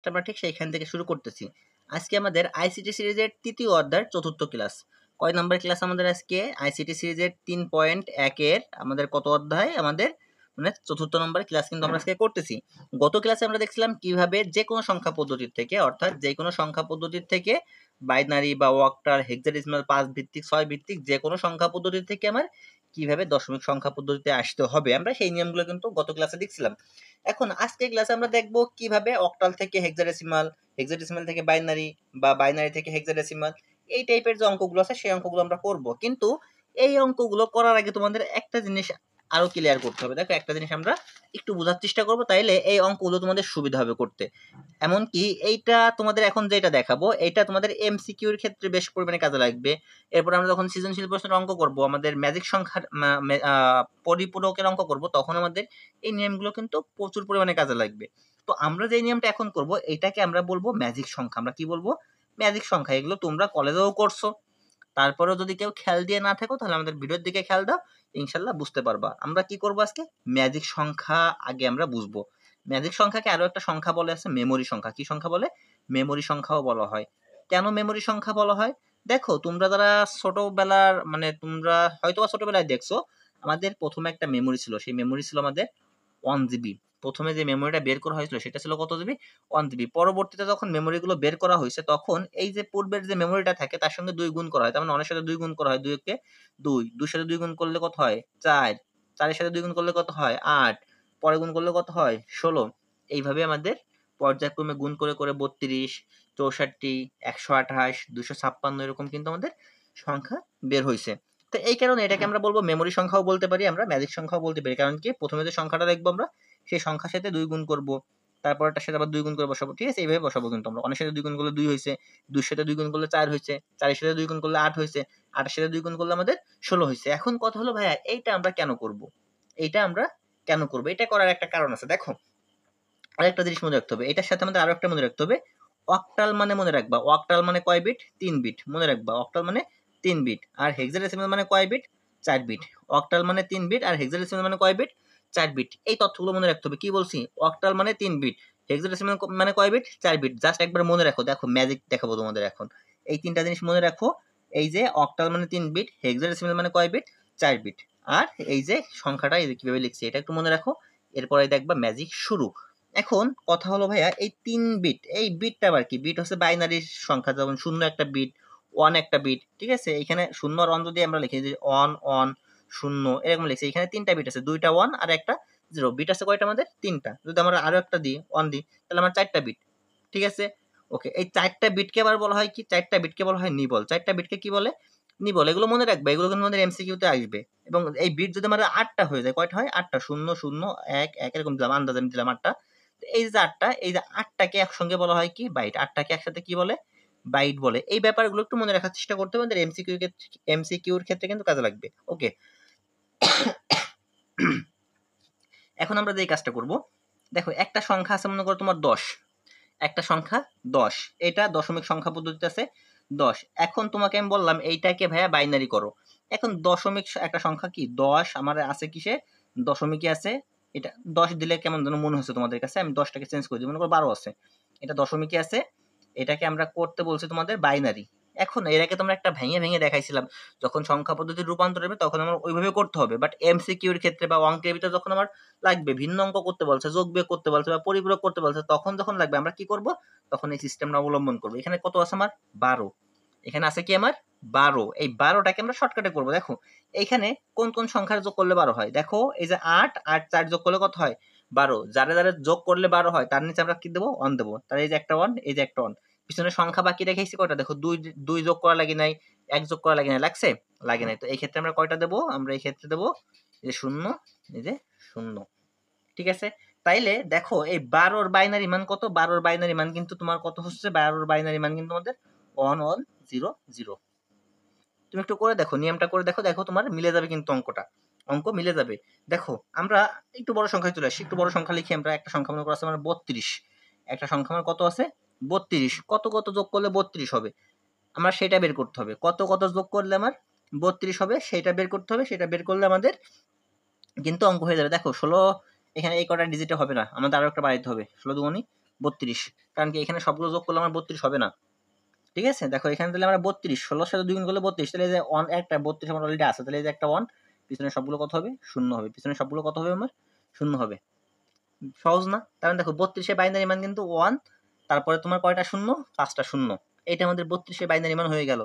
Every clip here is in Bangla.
আমরা ঠিক সেইখান থেকে শুরু করতেছি। আজকে আমাদের আইসিটি সিরিজের তৃতীয় অধ্যায়ের চতুর্থ ক্লাস। কয় নম্বর ক্লাস আমাদের আজকে? আইসিটি সিরিজের 3.1 আমাদের কত অধ্যায়? আমাদের মানে চতুর্থ নম্বর ক্লাস কিন্তু আমরা আজকে করতেছি। গত ক্লাসে আমরা দেখছিলাম কিভাবে যে কোনো সংখ্যা পদ্ধতির থেকে, অর্থাৎ যে কোনো সংখ্যা পদ্ধতির থেকে বাইনারি বা অক্টাল, হেক্সাডেসিমাল, 5 ভিত্তিক, 6 ভিত্তিক যে কোনো সংখ্যা পদ্ধতি থেকে আমার কিভাবে দশমিক সংখ্যা পদ্ধতিতে আসতে হবে, আমরা সেই নিয়মগুলো কিন্তু গত ক্লাসে দেখছিলাম। এখন আজকে ক্লাসে আমরা দেখব কিভাবে অক্টাল থেকে হেক্সাডেসিমাল, হেক্সাডেসিমাল থেকে বাইনারি বা বাইনারি থেকে হেক্সাডেসিমাল, এই টাইপের যে অঙ্কগুলো আছে সেই অঙ্কগুলো আমরা করব। কিন্তু এই অঙ্কগুলো করার আগে তোমাদের একটা জিনিস আরো ক্লিয়ার করতে হবে। দেখো, একটা জিনিস আমরা একটু বোঝার চেষ্টা করব, তাইলে এই অঙ্কগুলো তোমাদের সুবিধা হবে করতে। এমনকি এইটা তোমাদের এখন যেটা দেখাবো, এটা তোমাদের এমসিকিউর ক্ষেত্রে বেশ পরিমাণে কাজে লাগবে। এরপর আমরা যখন সৃজনশীল প্রশ্নের অঙ্ক করব, আমাদের ম্যাজিক সংখ্যার পরিপূরকের অঙ্ক করব, তখন আমাদের এই নিয়মগুলো কিন্তু প্রচুর পরিমাণে কাজে লাগবে। তো আমরা যে নিয়মটা এখন করব, এটাকে আমরা বলবো ম্যাজিক সংখ্যা। আমরা কি বলবো? ম্যাজিক সংখ্যা। এগুলো তোমরা কলেজেও করছো, তারপরেও যদি কেউ খেয়াল দিয়ে না থাকো তাহলে আমাদের ভিডিওর দিকে খেয়াল দাও, ইনশাল্লাহ বুঝতে পারবা। আমরা কি করবো আজকে? ম্যাজিক সংখ্যা আগে আমরা বুঝবো। ম্যাজিক সংখ্যাকে আরো একটা সংখ্যা বলে আছে মেমোরি সংখ্যা। কি সংখ্যা বলে? মেমোরি সংখ্যাও বলা হয়। কেন মেমোরি সংখ্যা বলা হয়? দেখো, তোমরা যারা ছোটবেলার মানে তোমরা হয়তো ছোটবেলায় দেখছো, আমাদের প্রথমে একটা মেমোরি ছিল। সেই মেমোরি ছিল আমাদের 1 জিবি। প্রথমে যে মেমোরিটা বের করা হয়েছিল সেটা ছিল কত জিবি? 1 জিবি। পরবর্তীতে যখন মেমোরিগুলো বের করা হয়েছে, তখন এই যে পূর্বের যে মেমোরিটা থাকে তার সঙ্গে 2 গুণ করা হয়। তার মানে অনেক সাথে 2 গুণ করা হয়। 2 কে 2, 2 সাথে 2 গুণ করলে কত হয়? 4, 4 এর সাথে 2 গুণ করলে কত হয়? 8, পরে গুণ করলে কত হয়? 16। এইভাবে আমাদের পর্যায়ক্রমে গুণ করে করে 32, 64, 128, 256 এরকম কিন্তু আমাদের সংখ্যা বের হয়েছে। তো এই কারণে এটাকে আমরা বলবো মেমোরি সংখ্যাও বলতে পারি, আমরা ম্যাজিক সংখ্যাও বলতে পারি। কারণ কি, প্রথমে যে সংখ্যাটা দেখবো আমরা, সেই সংখ্যার সাথে 2 গুণ করব, তারপরটার সাথে আবার 2 গুণ করে বসাবো। ঠিক আছে? এইভাবে বসাবো কিন্তু আমরা। অনেক সাথে 2 গুণ করলে 2 হয়েছে, 2 সাথে 2 গুণ করলে 4 হয়েছে, 4 এর সাথে 2 গুণ করলে 8 হয়েছে, 8 এর সাথে 2 গুণ করলে আমাদের 16 হয়েছে। এখন কথা হলো ভাইয়া, এইটা আমরা কেন করব? এইটা আমরা কেন করব? এটা করার একটা কারণ আছে। দেখো, আরেকটা জিনিস মনে রাখতে হবে, এটার সাথে আমাদের আরো একটা মনে রাখতে হবে। অক্টাল মানে মনে রাখবা, অক্টাল মানে কয় বিট? 3 বিট। মনে রাখবা, অক্টাল মানে 3 বিট। আর হেক্সাডেসিমাল মানে কয় বিট? 4 বিট। অক্টাল মানে 3 বিট আর হেক্সাডেসিমাল মানে কয় বিট? 4 বিট। এই তথ্যগুলো মনে রাখতে হবে। কি বলছি? অক্টাল মানে 3 বিট, হেক্সাডেসিমাল মানে কয় বিট? 4 বিট। জাস্ট একবার মনে রাখো। দেখো, ম্যাজিক দেখাবো তোমাদের এখন। এই তিনটা জিনিস মনে রাখো। এই যে অক্টাল মানে 3 বিট, হেক্সাডেসিমাল মানে কয় বিট? 4 বিট। আর এই যে সংখ্যাটা এই যে কিভাবে লিখছি এটা একটু মনে রাখো। এরপরে দেখবা ম্যাজিক শুরু। এখন কথা হলো ভাইয়া, এই 3 বিট, এই বিটটা আবার কি? বিট হচ্ছে বাইনারি সংখ্যা, যেমন 0 একটা বিট, 1 একটা বিট। ঠিক আছে? এখানে 0 আর 1 যদি আমরা লিখি, যে 1 1 0 এরকম লিখছি, এখানে 3টা বিট আছে, 2টা 1 আর একটা 0। বিট আছে কয়টা আমাদের? 3টা। যদি আমরা আরো একটা দিই 1 দিই, তাহলে আমার 4টা বিট। ঠিক আছে? ওকে, এই 4টা বিটকে আবার বলা হয় কি? 4টা বিটকে বলা হয় নিবল। 4টা বিটকে কি বলে? নিবল। এগুলো মনে রাখবে, এগুলো কিন্তু আমাদের এমসিকিউতে আসবে। এবং এই বিট যদি আমাদের 8টা হয়ে যায়, কয়টা হয়? 8টা। 0 0 1 1 এরকম দিলাম, আন্দাজে আমি দিলাম 8টা। এই যে 8টা, এই যে 8টাকে একসঙ্গে বলা হয় কি? বাইট। 8টাকে একসাথে কি বলে? বাইট বলে। এই ব্যাপারগুলো একটু মনে রাখার চেষ্টা করতে হবে, এমসিকিউর ক্ষেত্রে কিন্তু কাজে লাগবে। ওকে, এখন আমরা যে কাজটা করব, দেখো একটা সংখ্যা আছে মনে করো তোমার 10, একটা সংখ্যা 10, এটা দশমিক সংখ্যা পদ্ধতিতে আছে 10। এখন তোমাকে আমি বললাম এইটাকে ভাইয়া বাইনারি করো। এখন দশমিক একটা সংখ্যা কি 10 আমার আছে কিসে? দশমিকে আছে। এটা 10 দিলে কেমন যেন মনে হচ্ছে তোমাদের কাছে, আমি 10টাকে চেঞ্জ করে দিই, মনে করো 12 আছে, এটা দশমিকে আছে। এটাকে আমরা করতে বলছি তোমাদের বাইনারি। এখন এর আগে তোমরা একটা ভেঙে ভেঙে দেখাইছিলাম, যখন সংখ্যা পদ্ধতির রূপান্তর হবে তখন আমার ওইভাবে করতে হবে। বাট এমসিকিউর ক্ষেত্রে বা অঙ্কের ভিতরে যখন আমার লাগবে, ভিন্ন অঙ্ক করতে বলছে, যোগ বিয়োগ করতে বলছে বা পরিপূরক করতে বলছে, তখন যখন লাগবে আমরা কি করব? তখন এই সিস্টেমটা অবলম্বন করবো। এখানে কত আছে আমার? 12। এখানে আছে কি আমার? 12। এই 12টাকে আমরা শর্টকাটে করবো। দেখো, এইখানে কোন কোন সংখ্যার যোগ করলে 12 হয়? দেখো, এই যে 8 আর 4 যোগ করলে কত হয়? 12। যারা যারা যোগ করলে 12 হয় তার নিচে আমরা কি দেবো? 1 দেবো। তাহলে এই যে একটা 1, এই যে একটা 1, পিছনে সংখ্যা বাকি রেখেছি কয়টা? দেখো, 2 2 যোগ করা লাগে নাই, 1 যোগ করা লাগে নাই, লাগছে? লাগে নাই। তো এই ক্ষেত্রে আমরা কয়টা দেবো? আমরা এই ক্ষেত্রে দেবো এই যে 0, এই যে 0। ঠিক আছে? তাইলে দেখো, এই 12র বাইনারি মান কত? 12র বাইনারি মান কিন্তু তোমার কত হচ্ছে? 12র বাইনারি মান কিন্তু আমাদের 1 1 0 0। তুমি একটু করে দেখো, নিয়মটা করে দেখো, দেখো তোমার মিলে যাবে কিন্তু অঙ্কটা, অঙ্ক মিলে যাবে। দেখো, আমরা একটু বড় সংখ্যায় চলে আসি। একটু বড় সংখ্যা লিখি আমরা। একটা সংখ্যা মনে করো আছে আমার 32। একটা সংখ্যা আমার কত আছে? 32। কত কত যোগ করলে 32 হবে? আমার সেটা বের করতে হবে। কত কত যোগ করলে আমার 32 হবে সেটা বের করতে হবে। সেটা বের করলে আমাদের কিন্তু অঙ্ক হয়ে যাবে। দেখো, 16, এখানে এই কটা ডিজিটে হবে না, আমাদের আরো একটা বাড়াইতে হবে। 16 দুগুণী 32, কারণ কি এখানে সবগুলো যোগ করলে আমার 32 হবে না। ঠিক আছে, দেখো এখানে তাহলে আমরা 32 16 সাথে 2 গুণ করলে 32, তাহলে এই যে অন একটা 32 আমার অলরেডি আছে, তাহলে এই যে একটা 1, পিছনে সবগুলো কত হবে? 0 হবে। পিছনে সবগুলো কত হবে আমার? 0 হবে। সহজ না? কারণ দেখো 32 এর বাইনারি মান কিন্তু 1, তারপরে তোমার কয়টা শূন্য? 5টা শূন্য। এটা আমাদের 32 এর বাইনারি মান হয়ে গেল।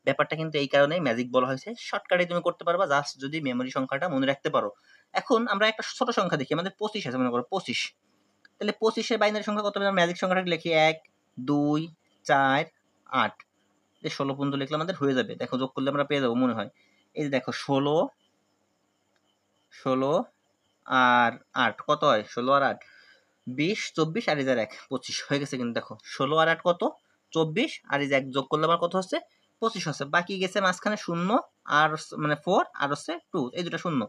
ব্যাপারটা কিন্তু এই কারণেই ম্যাজিক বলা হয়েছে। শর্টকাটে তুমি করতে পারবা জাস্ট যদি মেমরি সংখ্যাটা মনে রাখতে পারো। এখন আমরা একটা ছোট সংখ্যা দেখি, আমাদের 25 আছে মনে করো 25। তাহলে 25 এর বাইনারি সংখ্যা কত হবে? ম্যাজিক সংখ্যাটা লিখি 1 2 4 8, এই 16 পর্যন্ত লিখলে আমাদের হয়ে যাবে। দেখো যোগ করলে আমরা পেয়ে যাবো মনে হয়। এই যে দেখো 16 আর 8 কত হয়? 16 আর 8 20 24 আর 1 25 হয়ে গেছে। কিন্তু দেখো 16 আর 8 কত? 24, আর এই যে 1 যোগ করলে আমার কত হচ্ছে? 25 হচ্ছে। বাকি গেছে মাঝখানে শূন্য আর মানে 4 আর হচ্ছে 2, এই দুটো শূন্য।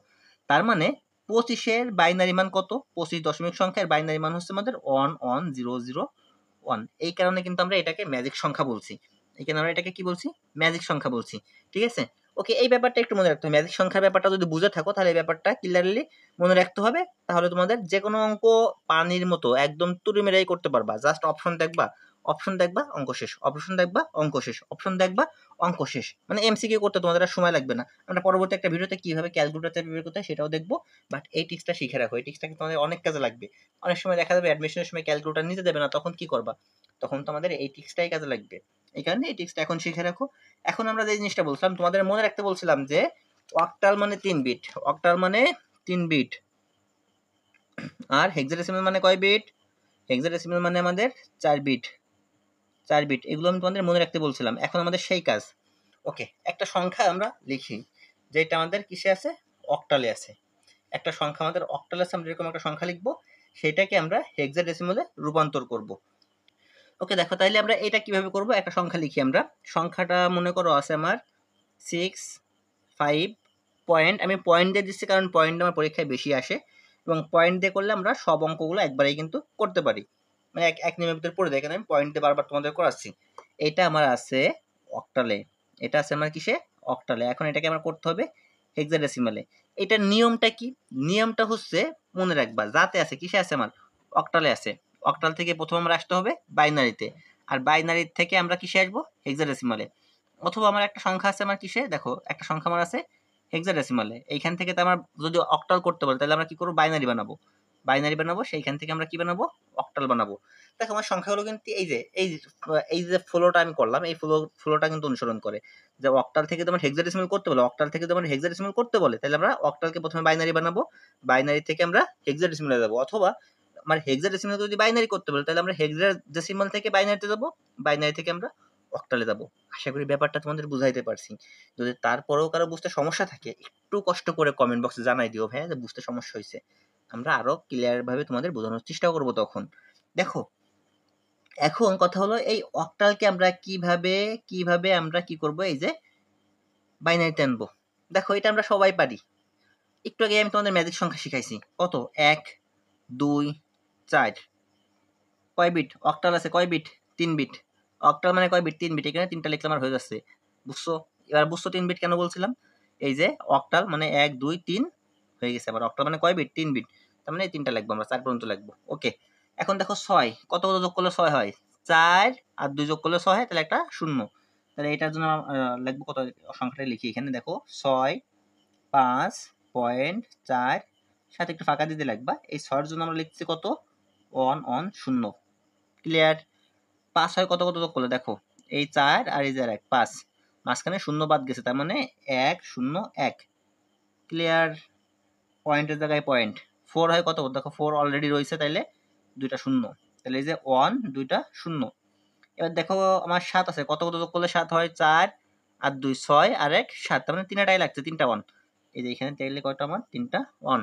তার মানে 25 এর বাইনারি মান কত? 25 দশমিক সংখ্যার বাইনারি মান হচ্ছে আমাদের 11001। এই কারণে কিন্তু আমরা এটাকে ম্যাজিক সংখ্যা বলছি। এখানে আমরা এটাকে কি বলছি? ম্যাজিক সংখ্যা বলছি। ঠিক আছে, ওকে। এই ব্যাপারটা একটু মনে রাখতে হবে। ম্যাজিক সংখ্যার ব্যাপারটা যদি বুঝে থাকো তাহলে এই ব্যাপারটা ক্লিয়ারলি মনে রাখতে হবে। তাহলে তোমাদের যে কোনো অঙ্ক পানির মতো একদম তুড়ি মেরাই করতে পারবা। জাস্ট অপশন দেখবা, অপশন দেখবা, অঙ্ক শেষ, অপশন দেখবা, অঙ্ক শেষ, অপশন দেখবা, অঙ্ক শেষ। মানে এমসিকিউ করতে তোমাদের আর সময় লাগবে না। আমরা পরবর্তী একটা ভিডিওতে কিভাবে ক্যালকুলেটর বের করতে হয় সেটাও দেখবো। বাট এই টিক্সটা শিখে রাখো, এই টিক্সটা কিন্তু তোমাদের অনেক কাজে লাগবে। অনেক সময় দেখা যাবে অ্যাডমিশনের সময় ক্যালকুলেটর নিতে দেবে না, তখন কি করবা? তখন তোমাদের এই টিক্সটাই কাজে লাগবে। এই কারণে এই টিক্সটা এখন শিখে রাখো। এখন আমরা যে জিনিসটা বলছিলাম তোমাদের মনে রাখতে বলছিলাম যে অক্টাল মানে 3 বিট, অক্টাল মানে 3 বিট, আর হেক্সাডেসিমাল মানে কয় বিট? হেক্সাডেসিমাল মানে আমাদের 4 বিট, 4 বিট। এগুলো আমি তোমাদের মনে রাখতে বলছিলাম। এখন আমাদের সেই কাজ। ওকে, একটা সংখ্যা আমরা লিখি যেটা আমাদের কিসে আছে? অক্টালে আছে। একটা সংখ্যা আমাদের অক্টাল আছে, আমরা এরকম একটা সংখ্যা লিখবো, সেটাকে আমরা হেক্সাডেসিমালে রূপান্তর করব। ওকে, দেখো তাইলে আমরা এটা কিভাবে করব? একটা সংখ্যা লিখি আমরা। সংখ্যাটা মনে করো আছে আমার 6 5 পয়েন্ট। আমি পয়েন্ট দিয়ে দিচ্ছি কারণ পয়েন্ট আমার পরীক্ষায় বেশি আসে, এবং পয়েন্ট দিয়ে করলে আমরা সব অঙ্কগুলো একবারেই কিন্তু করতে পারি, মানে এক নিয়মের ভিতরে পড়ে দেয়। আমি পয়েন্ট দিয়ে বারবার তোমাদের করাচ্ছি। এটা আমার আছে অক্টালে, এটা আছে আমার কিসে? অক্টালে। এখন এটাকে আমার করতে হবে হেক্সাডেসিমালে। এটার নিয়মটা কি? নিয়মটা হচ্ছে মনে রাখবা, যাতে আছে কিসে আছে? আমার অক্টালে আছে। অক্টাল থেকে প্রথম আমরা আসতে হবে বাইনারিতে, আর বাইনারি থেকে আমরা কিসে আসবো? হেক্সাডেসিমালে। অথবা আমার একটা সংখ্যা আছে আমার কিসে? দেখো একটা সংখ্যা আমার আছে হেক্সাডেসিমালে। এইখান থেকে তো আমরা যদি অক্টাল করতে বলে তাহলে আমরা কি করবো? বাইনারি বানাবো, বাইনারি বানাবো। সেইখান থেকে আমরা কি বানাবো? অক্টাল বানাবো। দেখো আমার সংখ্যাগুলো কিন্তু এই যে ফ্লোটা আমি করলাম, এই ফ্লোটা কিন্তু অনুসরণ করে। যে অক্টাল থেকে তোমার হেক্সাডেসিমাল করতে বলে, অক্টাল থেকে তোমার হেক্সাডেসিমাল করতে বলে, তাহলে আমরা অক্টালকে প্রথমে বাইনারি বানাবো, বাইনারি থেকে আমরা হেক্সাডেসিমালে যাবো। অথবা আমার হেক্সাডেসিমাল যদি বাইনারি করতে বলে তাহলে আমরা হেক্সাডেসিমাল থেকে বাইনারিতে যাবো, বাইনারি থেকে আমরা অক্টালে যাবো। আশা করি ব্যাপারটা তোমাদের বুঝাইতে পারছি। যদি তারপরেও কারো বুঝতে সমস্যা থাকে একটু কষ্ট করে কমেন্ট বক্সে জানাই দিও ভাইয়া যে বুঝতে সমস্যা হয়েছে। আমরা আরো ক্লিয়ার ভাবে তোমাদের বোঝানোর চেষ্টা করব তখন। দেখো এখন কথা হলো এই অক্টালকে আমরা কিভাবে আমরা কি করব? এই যে বাইনারিতে আনবো। দেখো এটা আমরা সবাই পারি। একটু আগে আমি তোমাদের ম্যাজিক সংখ্যা শিখাইছি। কত? 1 2 4। কয় বিট? অক্টাল আছে কয় বিট? 3 বিট। অক্টাল মানে কয় বিট? 3 বিট। এখানে 3টা লিখলে আমার হয়ে যাচ্ছে। বুঝছো? এবার বুঝছো 3 বিট কেন বলছিলাম? এই যে অক্টাল মানে 1 2 3 হয়ে গেছে। আবার অক্টাল মানে কয় বিট? 3 বিট। তার মানে এই 3টা লিখবো আমরা, 4 পর্যন্ত লিখবো। ওকে, এখন দেখো 6 কত যোগ করলে 6 হয়? 4 আর 2 যোগ করলে 6 হয়, তাহলে একটা শূন্য। তাহলে এটার জন্য লিখবো কত? সংখ্যাটা লিখি এখানে। দেখো 6 5.4 সাথে একটু ফাঁকা দিতে লাগবা। এই 6 এর জন্য আমরা লিখছি কত? 1 1 0। ক্লিয়ার? 5 হয় কত যোগ করলে? দেখো এই 4 আর এই যে 1 5, মাঝখানে শূন্য বাদ গেছে, তার মানে 1 0 1। ক্লিয়ার? পয়েন্টের জায়গায় পয়েন্ট। 4 হয় কত? দেখো 4 অলরেডি রয়েছে, তাইলে দুইটা শূন্য, তাহলে এই যে 1 দুইটা শূন্য। এবার দেখো আমার 7 আছে, কত যোগ করলে 7 হয়? 4 আর 2 6 আর 1 7, তার মানে তিনটাই লাগছে, 3টা 1। এই যে এখানে তাইলে কয়টা? আমার 3টা 1।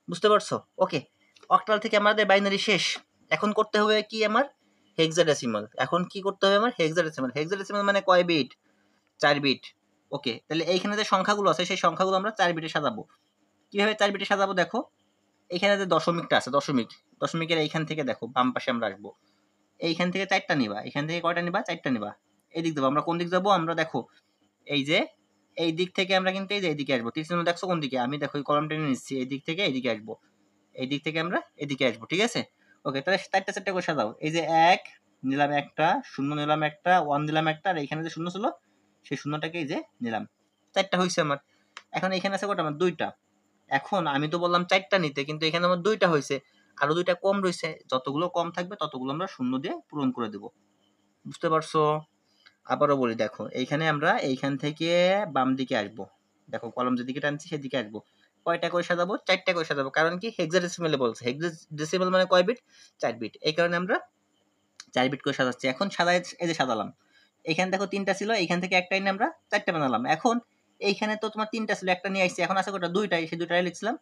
বুঝতে পারছো? ওকে, অক্টাল থেকে আমাদের বাইনারি শেষ। এখন করতে হবে কি আমার? হেক্সাডেসিমাল। এখন কি করতে হবে আমার? হেক্সাডেসিমাল। হেক্সাডেসিমাল মানে কয় বিট? 4 বিট। ওকে, তাহলে এইখানে যে সংখ্যাগুলো আছে সেই সংখ্যাগুলো আমরা 4 বিটে সাজাবো। কিভাবে 4 বিটে সাজাবো? দেখো এখানে যে দশমিকটা আছে, দশমিকের এইখান থেকে দেখো বাম পাশে আমরা আসবো। এইখান থেকে 4টা নিবা, এখান থেকে কয়টা নিবা? 4টা নিবা। এই দিক যাবো। আমরা কোন দিক যাবো? আমরা দেখো এই যে এই দিক থেকে আমরা কিন্তু এই যে এইদিকে আসবো। তীর চিহ্ন দেখছো কোন দিকে? আমি দেখো এই কলম টেনে নিচ্ছি, এই দিক থেকে এইদিকে আসবো, এই দিক থেকে আমরা এদিকে আসবো। ঠিক আছে? ওকে, তাহলে চারটা চারটা করে সাজাও। এই যে 1 নিলাম, একটা 0 নিলাম, একটা 1 দিলাম, একটা, আর এখানে যে 0 ছিল সেই শূন্যটাকে এই যে নিলাম। চারটা হইছে আমার। এখন এখানে আছে কটা আমার? দুইটা। এখন আমি তো বললাম চারটা নিতে, কিন্তু এখানে আমার দুইটা হয়েছে, আরো দুইটা কম রয়েছে। যতগুলো কম থাকবে ততগুলো আমরা শূন্য দিয়ে পূরণ করে দেব। বুঝতে পারছো? আবারও বলি, দেখো এইখানে আমরা এইখান থেকে বাম দিকে আসবো। দেখো কলম যেদিকে টানছি সেদিকে আসবো। কয়টা করে সাজাবো? চারটা করে সাজাবো। কারণ কি? হেক্সাডেসিমালে বলছে। হেক্সাডেসিমাল মানে কয় বিট? 4 বিট। এই কারণে আমরা 4 বিট করে সাজাচ্ছি। এখন সাজাই, এই যে সাজালাম। এখানে দেখো 3টা ছিল, এইখান থেকে একটা এনে আমরা 4টা বানালাম। এখন এইখানে তো তোমার 3টা ছিল, একটা নিয়ে আসছি, এখন আছে কটা? দুইটাই। সেই দুইটাই লিখছিলাম।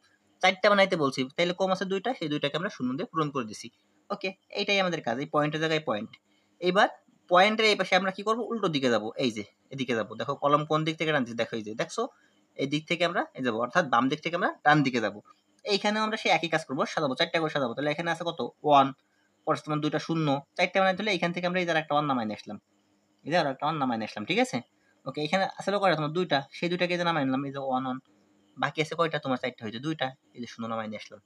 4টা বানাইতে বলছি, তাইলে কম আছে দুইটা, সেই দুইটাকে আমরা শূন্য দিয়ে পূরণ করে দিছি। ওকে, এইটাই আমাদের কাজ। এই পয়েন্টের জায়গায় পয়েন্ট। এইবার পয়েন্টের এই পাশে আমরা কি করব? উল্টো দিকে যাব। এই যে এদিকে যাব। দেখো কলম কোন দিক থেকে টানছি, দেখো এই যে, দেখছো? এই দিক থেকে আমরা এই যাব, অর্থাৎ বাম দিক থেকে আমরা ডান দিকে যাব। এইখানেও আমরা সেই একই কাজ করব, সাজাবো, 4টা করে সাজাবো। তাহলে এখানে আছে কত? 1, পরে তোমার দুইটা শূন্য, 4টা বানাইতে হলে এখান থেকে আমরা এই যে একটা 1 নামাই নিয়ে আসলাম। এই যে একটা 1 নামাই নিয়ে আসলাম, ঠিক আছে? ওকে, এখানে আসলে কয়টা? তোমার দুইটা, সেই দুইটাকে যে নামাই নিলাম, এই যে 1 1। বাকি আছে কয়টা? তোমার 4টা হয়েছে, দুইটা, এই যে শূন্য নামাই নিয়ে আসলাম।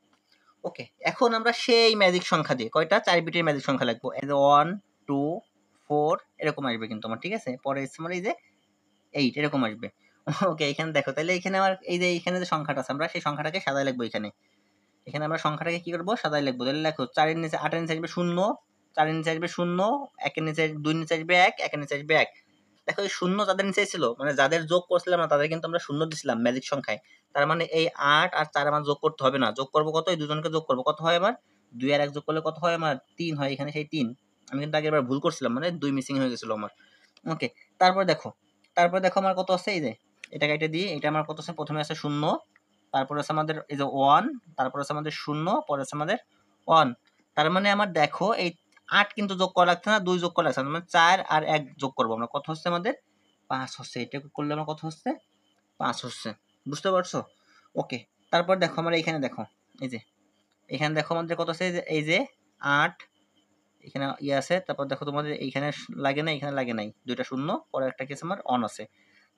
ওকে, এখন আমরা সেই ম্যাজিক সংখ্যা দিয়ে কয়টা? 4 বিটের ম্যাজিক সংখ্যা লিখবো। এই যে 1 2 4 এরকম আসবে কিন্তু আমার, ঠিক আছে? পরে আমার এই যে 8 এরকম আসবে। ওকে, এখানে দেখো, তাহলে এখানে আমার এই যে এখানে যে সংখ্যাটা আছে আমরা সেই সংখ্যাটাকে সাজায় লিখবো এখানে। এখানে আমরা সংখ্যাটাকে কি করবো? সাজায় লিখবো। তাহলে দেখো 4 এর নিচে 8 এর নিচে আসবে 0, 4 এর নিচে আসবে 0, 1 এর নিচে 2 এর নিচে আসবে 1, 1 এর নিচে আসবে 1। দেখো এই শূন্য যাদের নিচে ছিল, মানে যাদের যোগ করছিলাম না তাদের কিন্তু আমরা শূন্য দিছিলাম ম্যাজিক সংখ্যায়। তার মানে এই 8 আর 4 আমার যোগ করতে হবে না। যোগ করবো কত? এই দুজনকে যোগ করবো। কত হয় আমার? 2 আর 1 যোগ করলে কত হয় আমার? 3 হয়। এখানে সেই 3। আমি কিন্তু আগেরবার ভুল করছিলাম, মানে 2 মিসিং হয়ে গেছিল আমার। ওকে, তারপর দেখো আমার কত আছে? এই যে এটা কেটে দিই, এটা আমার কত আছে? প্রথমে আছে 0, তারপর আছে আমাদের এই যে 1, তারপর আছে আমাদের 0, পরে আছে আমাদের 1। তার মানে আমার দেখো এই 8 কিন্তু যোগ করা লাগছে না, 2 যোগ করা লাগছে না, মানে 4 আর 1 যোগ করবো আমরা। কত হচ্ছে আমাদের? 5 হচ্ছে। এটা করলে আমার কত হচ্ছে? 5 হচ্ছে। বুঝতে পারছো? ওকে, তারপর দেখো আমরা এখানে দেখো, এই যে এখানে দেখো আমাদের কত আছে? এই যে 8 এখানে ইয়ে আছে। তারপর দেখো তোমাদের এইখানে লাগে না, এখানে লাগে নাই, দুইটা শূন্য, পরে একটা কি আছে আমার? অন আছে।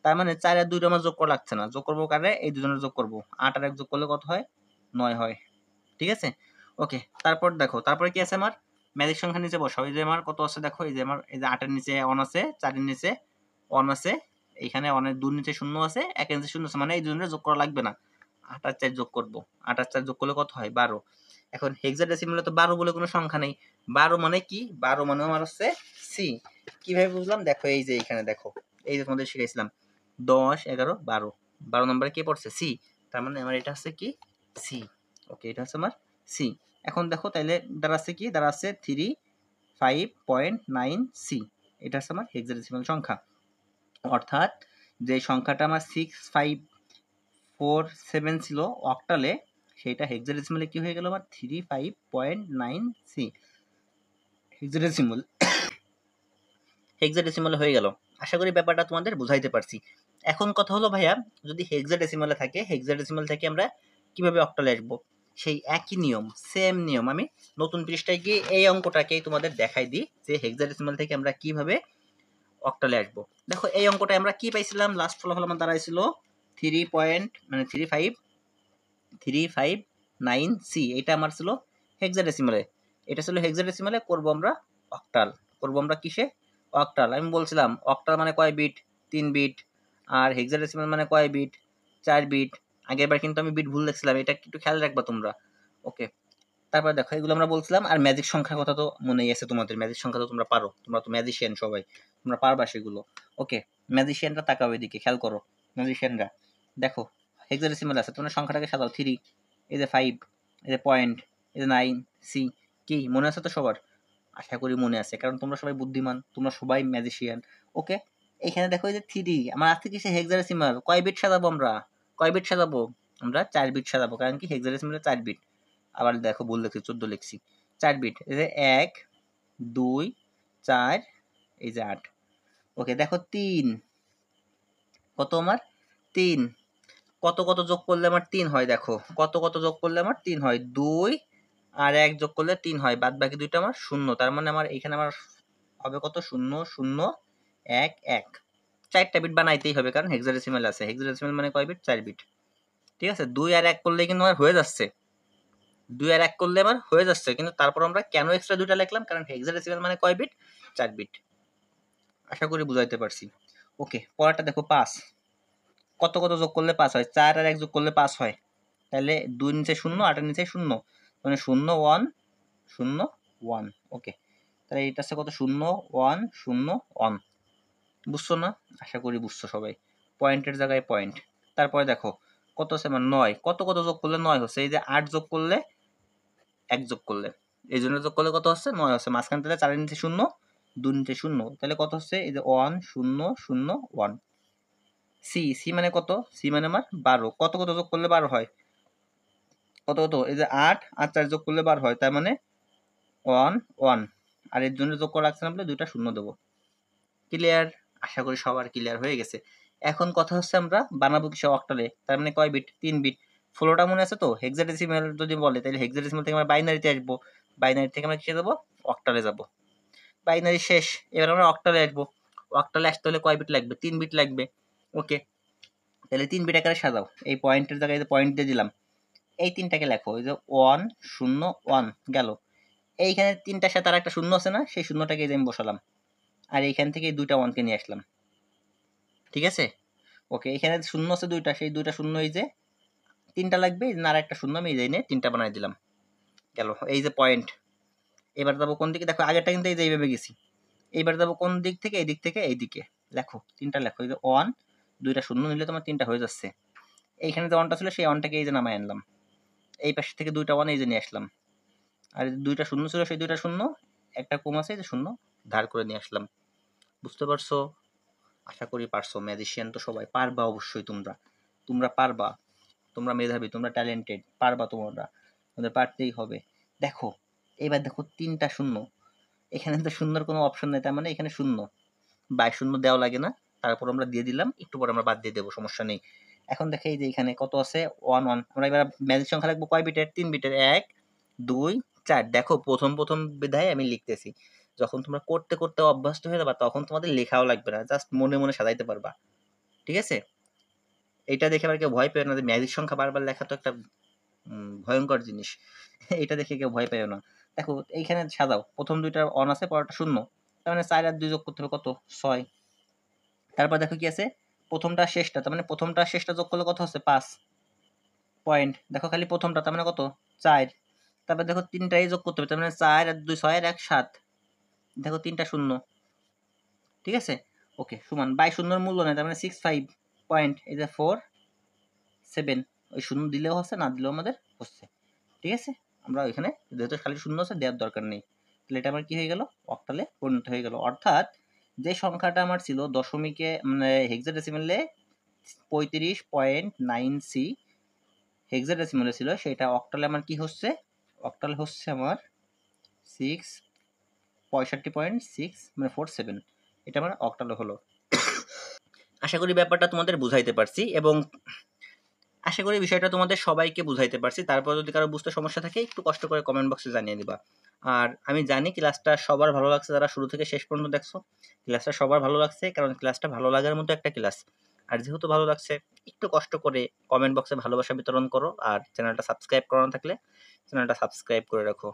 তার মানে 4 আর 2 আমার যোগ করা লাগছে না। যোগ করবো কারে? এই দুজনের যোগ করবো। 8 আর 1 যোগ করলে কত হয়? 9 হয়। ঠিক আছে? ওকে, তারপর দেখো, তারপরে কি আছে আমার? ম্যাজিক সংখ্যা নিচে বসাও। এই যে আমার কত আছে দেখো, এই যে আমার এই যে 8 এর নিচে 1 আছে, 4 এর নিচে 1 আছে, এইখানে 1 এর 2 এর নিচে 0 আছে, 1 এর নিচে 0 আছে, মানে এই দুজনের যোগ করা লাগবে না। 8 আর 4 যোগ করব। 8 আর 4 যোগ করলে কত হয়? 12। এখন হেক্সাডেসিমালে তো 12 বলে কোনো সংখ্যা নেই। 12 মানে কি? 12 মানে আমার হচ্ছে সি। কিভাবে বুঝলাম? দেখো এই যে এখানে দেখো, এই যে তোমাদের শিখাইছিলাম 10 11 12, 12 নম্বরে কে পড়ছে? সি। তার মানে আমার এটা হচ্ছে কি? সি। ওকে, এটা হচ্ছে আমার সি। এখন দেখো তাইলে দাঁড়াচ্ছে কি? দাঁড়াচ্ছে 35.9 সি। এটা হচ্ছে আমার হেক্সাডেসিমাল সংখ্যা। অর্থাৎ যে সংখ্যাটা আমার 6547 ছিল অক্টালে, সেটা হেক্সাডেসিমালে কি হয়ে গেল আমার? 35.9 সি। হেক্সাডেসিমাল হেক্সাডেসিমালে হয়ে গেল। আশা করি ব্যাপারটা তোমাদের বুঝাইতে পারছি। এখন কথা হলো ভাইয়া, যদি হেক্সাডেসিমালে থাকে, হেক্সাডেসিমাল থেকে আমরা কিভাবে অক্টালে আসবো? সেই একই নিয়ম, সেম নিয়ম। আমি নতুন পৃষ্ঠায় গিয়ে এই অঙ্কটাকেই তোমাদের দেখাই দিই যে হেক্সাডেসিমাল থেকে আমরা কিভাবে অক্টালে আসবো। দেখো এই অঙ্কটা আমরা কি পাইছিলাম? লাস্ট ফলাফল আমার দাঁড়াইছিল 35.359 সি। এটা আমার ছিল হেক্সাডেসিমালে। এটা ছিল হেক্সাডেসিমালে। করব আমরা অক্টাল। করব আমরা কিসে? অক্টাল। আমি বলছিলাম অক্টাল মানে কয় বিট? 3 বিট। আর হেক্সাডেসিমাল মানে কয় বিট? 4 বিট। আগেরবার কিন্তু আমি বিট ভুল লিখছিলাম, এটা একটু খেয়াল রাখবা তোমরা। ওকে, তারপর দেখো এগুলো আমরা বলছিলাম। আর ম্যাজিক সংখ্যার কথা তো মনেই আছে তোমাদের, ম্যাজিক সংখ্যা তো তোমরা পারো, তোমরা তো ম্যাজিশিয়ান সবাই, তোমরা পারবা সেগুলো। ওকে, ম্যাজিশিয়ানরা তাকাও এদিকে, খেয়াল করো ম্যাজিশিয়ানরা। দেখো হেক্সাডেসিমাল আছে, তোমরা সংখ্যাটাকে সাজাও। 3, এই যে 5, এই যে পয়েন্ট, এই যে 9 সি। কি মনে আছে তো সবার? আশা করি মনে আছে, কারণ তোমরা সবাই বুদ্ধিমান, তোমরা সবাই ম্যাজিশিয়ান। ওকে, এখানে দেখো এই যে 3 আমার আসছে কি? সে হেক্সাডেসিমাল। কয় বিট সাজাবো আমরা? কয় বিট সাজাবো? আমরা 4 বিট সাজাবো, কারণ কি হেক্সাডেসিমালে 4 বিট। আবার দেখো ভুল লিখছি, 14 লিখছি। 4 বিট, এই যে 1 2 4, এই যে 8। ওকে, দেখো 3, কত আমার? 3। কত কত যোগ করলে আমার 3 হয়? দেখো কত কত যোগ করলে আমার 3 হয়? 2 আর 1 যোগ করলে 3 হয়, বাদ বাকি দুইটা আমার শূন্য। তার মানে আমার এখানে আমার হবে কত? 0 0 1 1। 4টা বিট বানাইতেই হবে, কারণ হেক্সাডেসিমাল আছে। হেক্সাডেসিমাল মানে কয় বিট? 4 বিট। ঠিক আছে, 2 আর 1 করলে কিন্তু আমার হয়ে যাচ্ছে। 2 আর 1 করলে আমার হয়ে যাচ্ছে, কিন্তু তারপর আমরা কেন এক্সট্রা 2টা লিখলাম? কারণ হেক্সাডেসিমাল মানে কয় বিট? 4 বিট। আশা করি বুঝাইতে পারছি। ওকে, পরেরটা দেখো 5। কত কত যোগ করলে 5 হয়? 4 আর 1 যোগ করলে 5 হয়। তাহলে 2 নিচে 0, 8 এর নিচে 0, মানে 0 1 0 1। ওকে, তাহলে এটা আছে কত? 0 1 0 1। বুঝছো না? আশা করি বুঝছো সবাই। পয়েন্টের জায়গায় পয়েন্ট। তারপরে দেখো কত আছে আমার? 9। কত কত যোগ করলে 9 হচ্ছে? এই যে 8 যোগ করলে 1 যোগ করলে, এই জন্য যোগ করলে কত হচ্ছে? 9 হচ্ছে। মাঝখান থেকে 4 এর নিচে 0, 2 নিচে 0, তাহলে কত হচ্ছে? এই যে 1 0 0 1। সি, সি মানে কত? সি মানে আমার 12। কত কত যোগ করলে 12 হয়? কত কত? এই যে 8 আর 4 যোগ করলে 12 হয়, তার মানে 1 1। আর এর জন্য যোগ করে রাখছেন আপনি, 2টা শূন্য দেবো। ক্লিয়ার? আশা করি সবার ক্লিয়ার হয়ে গেছে। এখন কথা হচ্ছে আমরা বানাবো কিসে? অক্টালে। তার মানে কয় বিট? 3 বিট। ফ্লোটা মনে আছে তো? হেক্সাডেসিমাল যদি বলে তাহলে হেক্সাডেসিমাল থেকে আমরা বাইনারিতে আসবো, বাইনারি থেকে আমরা কিসে যাবো? অক্টালে যাবো। বাইনারি শেষ, এবার আমরা অক্টালে আসবো। অক্টালে আসতে হলে কয় বিট লাগবে? 3 বিট লাগবে। ওকে, তাহলে 3 বিট আকারে সাজাও। এই পয়েন্টের জায়গায় পয়েন্ট দিয়ে দিলাম, এই 3টাকে লেখো। এই যে 1 0 1 গেল। এইখানে 3টার সাথে আর একটা শূন্য আছে না? সেই শূন্যটাকে আমি বসালাম, আর এইখান থেকে 2টা 1কে নিয়ে আসলাম। ঠিক আছে? ওকে, এখানে শূন্য আছে 2টা, সেই 2টা শূন্য, এই যে 3টা লাগবে, আর একটা শূন্য আমি এই যে 3টা বানাই দিলাম। গেল, এই যে পয়েন্ট। এবার যাবো কোন দিকে? দেখো আগেরটা কিন্তু এই যে এইভাবে গেছি। এইবার যাবো কোন দিক থেকে? এই দিক থেকে এই দিকে। লেখো 3টা লেখো। এই যে 1, 2টা শূন্য নিলে তোমার 3টা হয়ে যাচ্ছে। এইখানে যে 1টা ছিল সেই 1টাকে এই যে নামাই আনলাম। এই পাশ থেকে 2টা 1 এই যে নিয়ে আসলাম। আর 2টা শূন্য ছিল, সেই 2টা শূন্য, একটা কম আছে, যে শূন্য ধার করে নিয়ে আসলাম। বুঝতে পারছো? আশা করি পারছো। ম্যাজিশিয়ান তো সবাই পারবা, অবশ্যই তোমরা তোমরা পারবা। তোমরা মেধাবী, তোমরা ট্যালেন্টেড, পারবা তোমরা, তোমাদের পারতেই হবে। দেখো এবার দেখো 3টা শূন্য, এখানে তো শূন্যর কোনো অপশন নেই, তার মানে এখানে শূন্য। বাই শূন্য দেওয়া লাগে না, তারপর আমরা দিয়ে দিলাম, একটু পরে আমরা বাদ দিয়ে দেবো, সমস্যা নেই। এখন দেখে এই যে এখানে কত আছে? 1 1। আমরা এবার ম্যাজিক সংখ্যা লিখবো কয় বিটের? 3 বিটের। 1 2 4। দেখো প্রথম প্রথম বিধায় আমি লিখতেছি, যখন তোমরা করতে করতে অভ্যস্ত হয়ে যাবা তখন তোমাদের লেখাও লাগবে না, জাস্ট মনে মনে সাজাইতে পারবা। ঠিক আছে? এটা দেখে আবার কেউ ভয় পেও না যে ম্যাজিক সংখ্যা বারবার লেখা তো একটা ভয়ঙ্কর জিনিস। এটা দেখে কেউ ভয় পেও না। দেখো এইখানে সাজাও, প্রথম 2টা অন আছে, পরেরটা শূন্য, তার মানে 4 আর 2 যোগ করতে হবে কত? 6। তারপর দেখো কি আছে? প্রথমটা শেষটা, তার মানে প্রথমটা শেষটা যোগ করলে কত হচ্ছে? 5 পয়েন্ট। দেখো খালি প্রথমটা, তার মানে কত? 4। তারপর দেখো 3টাই যোগ করতে হবে, তার মানে 4 আর 2 6 আর 1 7। দেখো 3টা শূন্য। ঠিক আছে? ওকে, সমান বাই শূন্যর মূল্য নেই, তার মানে 6 5 পয়েন্ট। এই যে 4 7, ওই শূন্য দিলেও হচ্ছে, না দিলেও আমাদের হচ্ছে। ঠিক আছে? আমরা এখানে যেহেতু খালি শূন্য আছে, দেওয়ার দরকার নেই। তাহলে এটা আমার কি হয়ে গেল? অক্টালে পরিণত হয়ে গেল। অর্থাৎ যে সংখ্যাটা আমার ছিল দশমিকে, মানে হেক্সাডেসিমালে 35.9c হেক্সাডেসিমালে ছিল, সেটা অক্টালে আমার কি হচ্ছে? অক্টাল হচ্ছে আমার 65.6, মানে 47। এটা আমার অক্টালে হলো। আশা করি ব্যাপারটা তোমাদের বুঝাইতে পারছি, এবং আশা করি বিষয়টা তোমাদের সবাইকে বুঝাইতে পারছি। তারপর যদি কারো বুঝতে সমস্যা থাকে একটু কষ্ট করে কমেন্ট বক্সে জানিয়ে দিবা। আর আমি জানি ক্লাসটা সবার ভালো লাগছে, যারা শুরু থেকে শেষ পর্যন্ত দেখছো। ক্লাসটা সবার ভালো লাগছে, কারণ ক্লাসটা ভালো লাগার মতো একটা ক্লাস। আর যেহেতু ভালো লাগছে, একটু কষ্ট করে কমেন্ট বক্সে ভালোবাসা বিতরণ করো, আর চ্যানেলটা সাবস্ক্রাইব করা না থাকলে চ্যানেলটা সাবস্ক্রাইব করে রাখো।